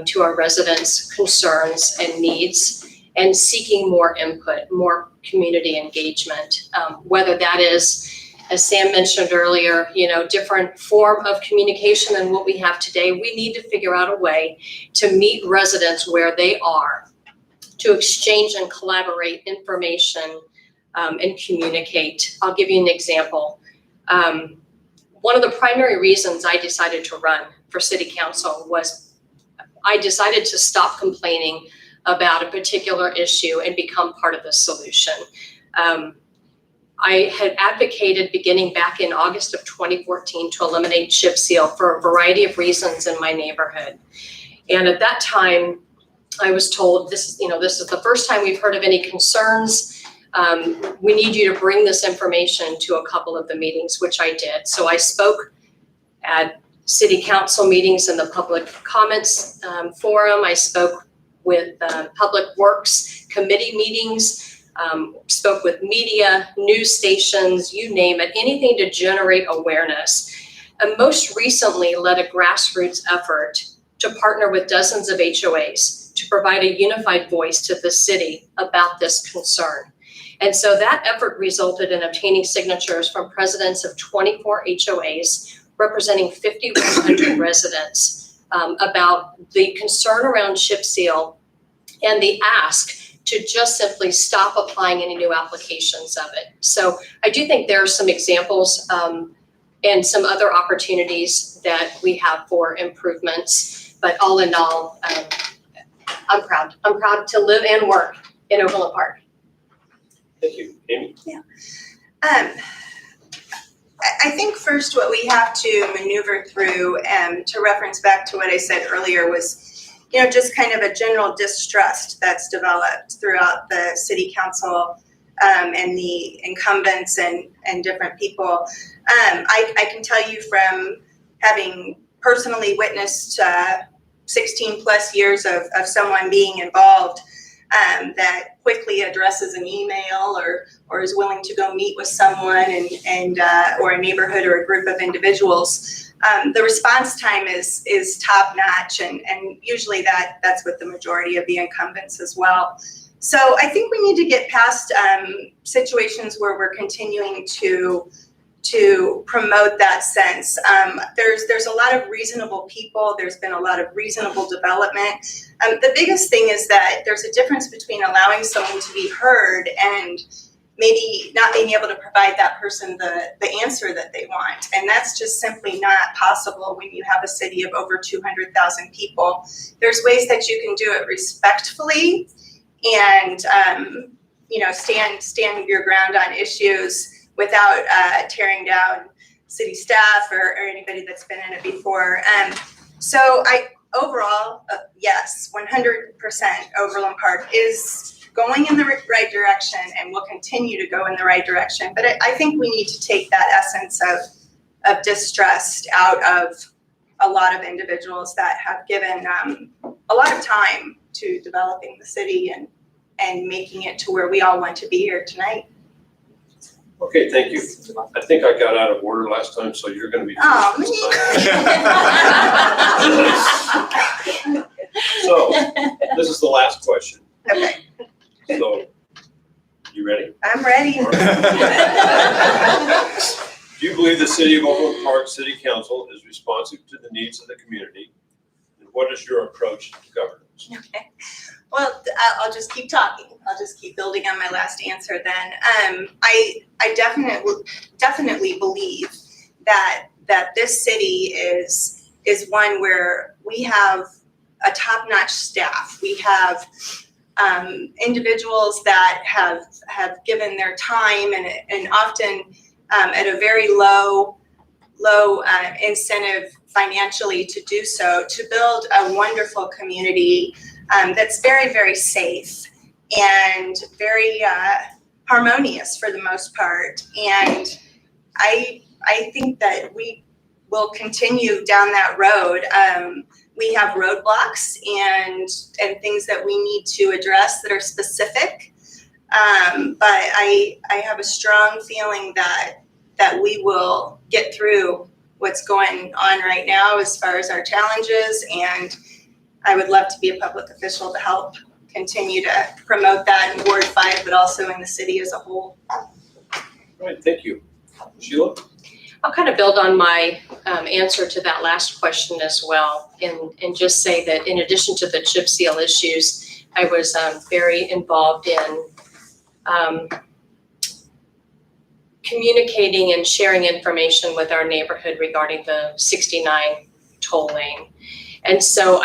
to our residents' concerns and needs, and seeking more input, more community engagement, whether that is, as Sam mentioned earlier, different form of communication than what we have today. We need to figure out a way to meet residents where they are, to exchange and collaborate information and communicate. I'll give you an example. One of the primary reasons I decided to run for city council was I decided to stop complaining about a particular issue and become part of the solution. I had advocated beginning back in August of 2014 to eliminate chip seal for a variety of reasons in my neighborhood. And at that time, I was told, this is the first time we've heard of any concerns. We need you to bring this information to a couple of the meetings, which I did. So I spoke at city council meetings in the public comments forum. I spoke with public works committee meetings, spoke with media, news stations, you name it, anything to generate awareness. And most recently led a grassroots effort to partner with dozens of HOAs to provide a unified voice to the city about this concern. And so that effort resulted in obtaining signatures from presidents of 24 HOAs representing 5,100 residents about the concern around chip seal and the ask to just simply stop applying any new applications of it. So I do think there are some examples and some other opportunities that we have for improvements. But all in all, I'm proud. I'm proud to live and work in Overland Park. Thank you. Amy? Yeah. I think first what we have to maneuver through, to reference back to what I said earlier, was just kind of a general distrust that's developed throughout the city council and the incumbents and different people. I can tell you from having personally witnessed 16 plus years of someone being involved that quickly addresses an email or is willing to go meet with someone and or a neighborhood or a group of individuals. The response time is top notch, and usually that's with the majority of the incumbents as well. So I think we need to get past situations where we're continuing to promote that sense. There's a lot of reasonable people. There's been a lot of reasonable development. The biggest thing is that there's a difference between allowing someone to be heard and maybe not being able to provide that person the answer that they want. And that's just simply not possible when you have a city of over 200,000 people. There's ways that you can do it respectfully and stand your ground on issues without tearing down city staff or anybody that's been in it before. So overall, yes, 100% Overland Park is going in the right direction and will continue to go in the right direction. But I think we need to take that essence of distrust out of a lot of individuals that have given a lot of time to developing the city and making it to where we all want to be here tonight. Okay, thank you. I think I got out of order last time, so you're going to be Oh, So, this is the last question. Okay. So, You ready? I'm ready. Do you believe the City of Overland Park City Council is responsive to the needs of the community? And what is your approach to governance? Okay. Well, I'll just keep talking. I'll just keep building on my last answer then. I definitely believe that this city is one where we have a top-notch staff. We have individuals that have given their time and often at a very low incentive financially to do so, to build a wonderful community that's very, very safe and very harmonious for the most part. And I think that we will continue down that road. We have roadblocks and things that we need to address that are specific. But I have a strong feeling that we will get through what's going on right now as far as our challenges, and I would love to be a public official to help continue to promote that in Ward 5, but also in the city as a whole. All right, thank you. Sheila? I'll kind of build on my answer to that last question as well, and just say that in addition to the chip seal issues, I was very involved in communicating and sharing information with our neighborhood regarding the 69 toll lane. And so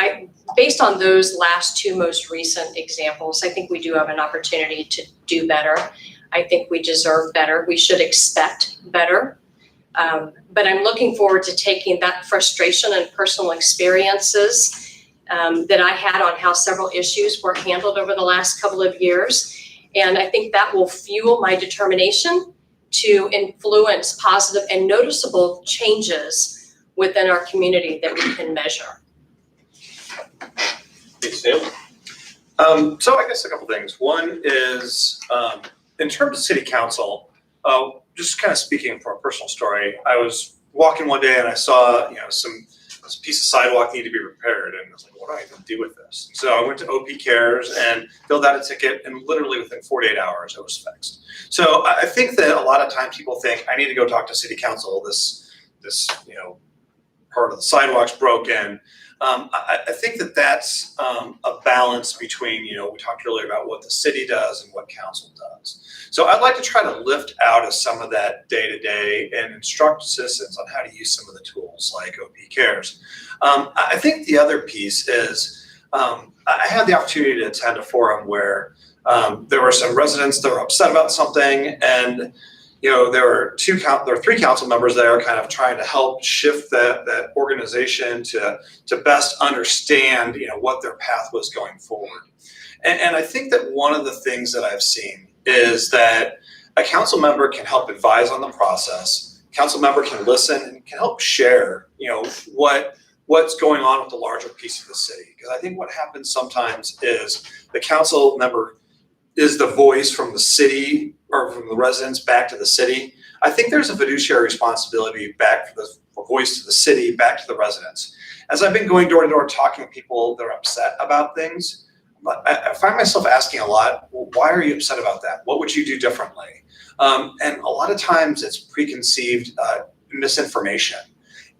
based on those last two most recent examples, I think we do have an opportunity to do better. I think we deserve better. We should expect better. But I'm looking forward to taking that frustration and personal experiences that I had on how several issues were handled over the last couple of years. And I think that will fuel my determination to influence positive and noticeable changes within our community that we can measure. Hey, Sam? So I guess a couple things. One is, in terms of city council, just kind of speaking from a personal story, I was walking one day and I saw, this piece of sidewalk need to be repaired, and I was like, what do I even do with this? So I went to OP Cares and filled out a ticket, and literally within 48 hours it was fixed. So I think that a lot of times people think, I need to go talk to city council, this part of the sidewalk's broken. I think that that's a balance between, we talked earlier about what the city does and what council does. So I'd like to try to lift out of some of that day-to-day and instruct citizens on how to use some of the tools like OP Cares. I think the other piece is, I had the opportunity to attend a forum where there were some residents that were upset about something, and there were three council members there kind of trying to help shift that organization to best understand, what their path was going forward. And I think that one of the things that I've seen is that a council member can help advise on the process. Council member can listen and can help share, what's going on with the larger piece of the city. Because I think what happens sometimes is the council member is the voice from the city or from the residents back to the city. I think there's a fiduciary responsibility back for the voice to the city, back to the residents. As I've been going door to door talking to people that are upset about things, I find myself asking a lot, well, why are you upset about that? What would you do differently? And a lot of times it's preconceived misinformation.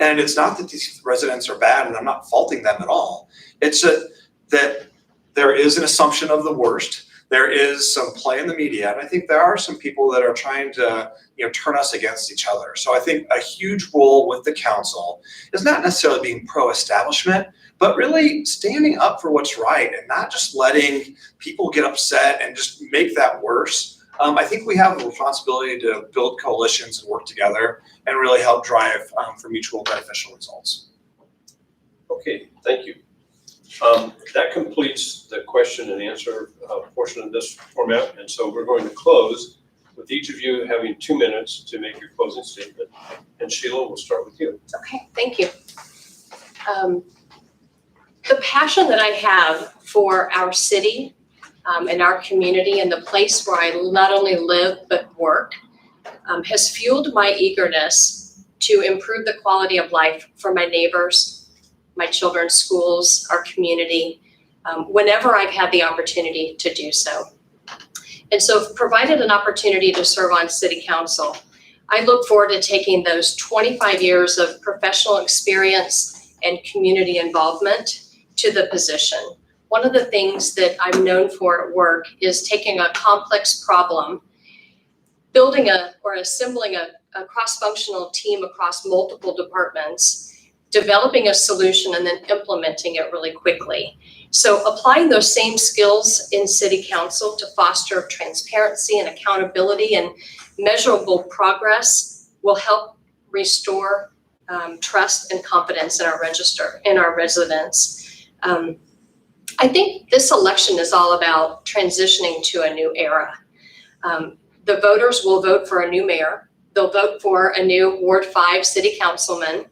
And it's not that these residents are bad, and I'm not faulting them at all. It's that there is an assumption of the worst. There is some play in the media, and I think there are some people that are trying to, turn us against each other. So I think a huge role with the council is not necessarily being pro-establishment, but really standing up for what's right and not just letting people get upset and just make that worse. I think we have a responsibility to build coalitions and work together and really help drive for mutual beneficial results. Okay, thank you. That completes the question and answer portion of this format, and so we're going to close with each of you having 2 minutes to make your closing statement. And Sheila, we'll start with you. Okay, thank you. The passion that I have for our city and our community and the place where I not only live but work has fueled my eagerness to improve the quality of life for my neighbors, my children's schools, our community, whenever I've had the opportunity to do so. And so if provided an opportunity to serve on city council, I look forward to taking those 25 years of professional experience and community involvement to the position. One of the things that I'm known for at work is taking a complex problem, building or assembling a cross-functional team across multiple departments, developing a solution, and then implementing it really quickly. So applying those same skills in city council to foster transparency and accountability and measurable progress will help restore trust and confidence in our residents. I think this election is all about transitioning to a new era. The voters will vote for a new mayor. They'll vote for a new Ward 5 city councilman.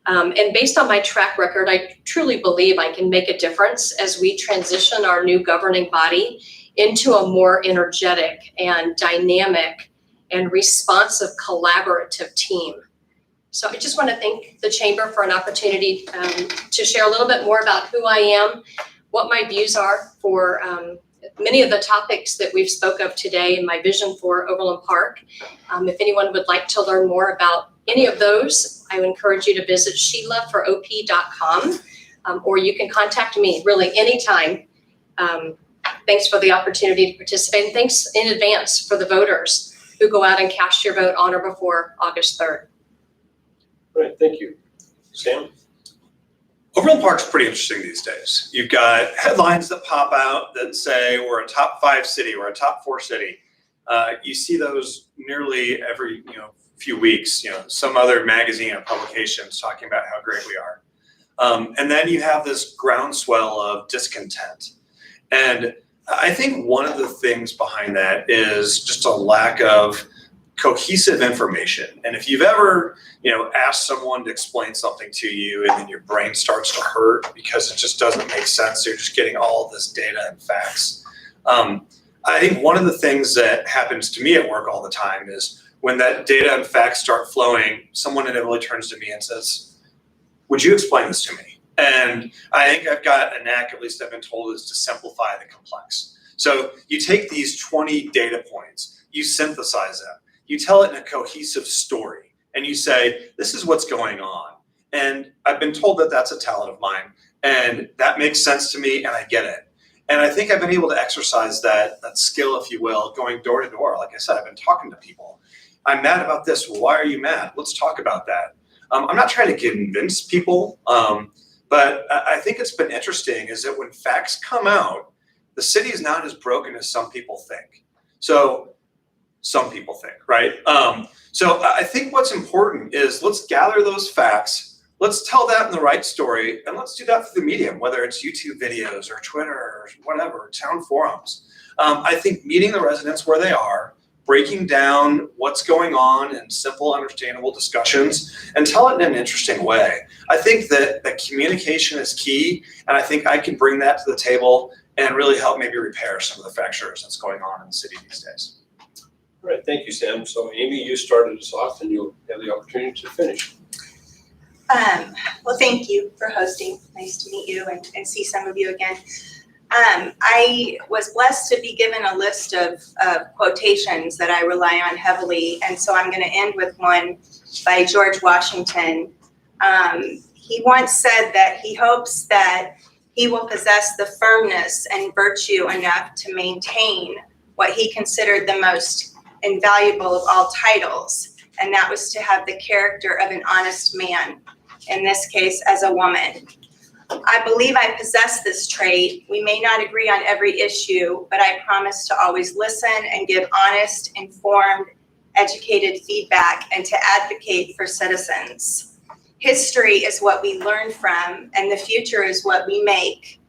And based on my track record, I truly believe I can make a difference as we transition our new governing body into a more energetic and dynamic and responsive collaborative team. So I just want to thank the Chamber for an opportunity to share a little bit more about who I am, what my views are for many of the topics that we've spoke of today, and my vision for Overland Park. If anyone would like to learn more about any of those, I would encourage you to visit sheilaforop.com, or you can contact me really anytime. Thanks for the opportunity to participate, and thanks in advance for the voters who go out and cast your vote on or before August 3rd. All right, thank you. Sam? Overland Park's pretty interesting these days. You've got headlines that pop out that say we're a top 5 city, we're a top 4 city. You see those nearly every few weeks. Some other magazine or publications talking about how great we are, and then you have this groundswell of discontent. And I think one of the things behind that is just a lack of cohesive information. And if you've ever, asked someone to explain something to you and then your brain starts to hurt because it just doesn't make sense, you're just getting all this data and facts. I think one of the things that happens to me at work all the time is when that data and facts start flowing, someone inevitably turns to me and says, "Would you explain this to me?" And I think I've got a knack, at least I've been told, is to simplify the complex. So you take these 20 data points, you synthesize them, you tell it in a cohesive story, and you say, this is what's going on. And I've been told that that's a talent of mine, and that makes sense to me, and I get it. And I think I've been able to exercise that skill, if you will, going door to door. Like I said, I've been talking to people. I'm mad about this. Well, why are you mad? Let's talk about that. I'm not trying to convince people, but I think it's been interesting is that when facts come out, the city is not as broken as some people think. So some people think, right? So I think what's important is let's gather those facts, let's tell that in the right story, and let's do that through the medium, whether it's YouTube videos or Twitter or whatever, town forums. I think meeting the residents where they are, breaking down what's going on in simple, understandable discussions, and tell it in an interesting way. I think that communication is key, and I think I can bring that to the table and really help maybe repair some of the fractures that's going on in the city these days. All right, thank you, Sam. So Amy, you started us off and you'll have the opportunity to finish. Well, thank you for hosting. Nice to meet you and see some of you again. I was blessed to be given a list of quotations that I rely on heavily, and so I'm going to end with one by George Washington. He once said that he hopes that he will possess the firmness and virtue enough to maintain what he considered the most invaluable of all titles, and that was to have the character of an honest man, in this case as a woman. I believe I possess this trait. We may not agree on every issue, but I promise to always listen and give honest, informed, educated feedback and to advocate for citizens. History is what we learn from, and the future is what we make.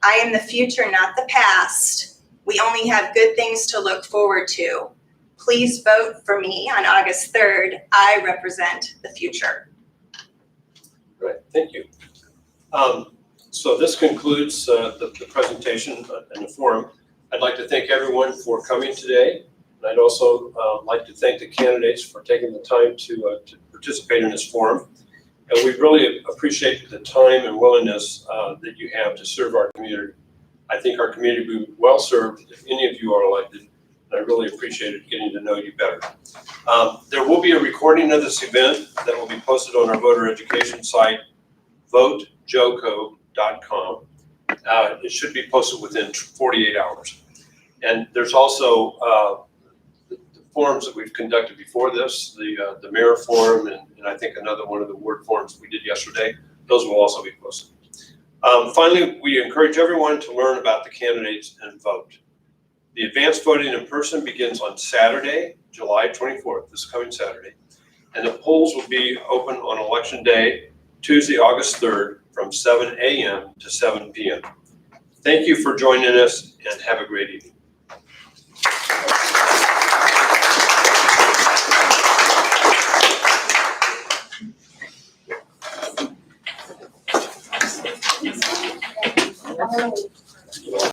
I am the future, not the past. We only have good things to look forward to. Please vote for me on August 3rd. I represent the future. Right, thank you. So this concludes the presentation and the forum. I'd like to thank everyone for coming today. And I'd also like to thank the candidates for taking the time to participate in this forum. And we really appreciate the time and willingness that you have to serve our community. I think our community will be well served if any of you are elected I really appreciated getting to know you better. There will be a recording of this event that will be posted on our voter education site, votejoco.com. It should be posted within 48 hours. And there's also the forums that we've conducted before this, the mayor forum, and I think another one of the ward forums we did yesterday. Those will also be posted. Finally, we encourage everyone to learn about the candidates and vote. The advanced voting in person begins on Saturday, July 24th, this coming Saturday. And the polls will be open on Election Day, Tuesday, August 3rd, from 7 a.m. to 7 p.m. Thank you for joining us and have a great evening.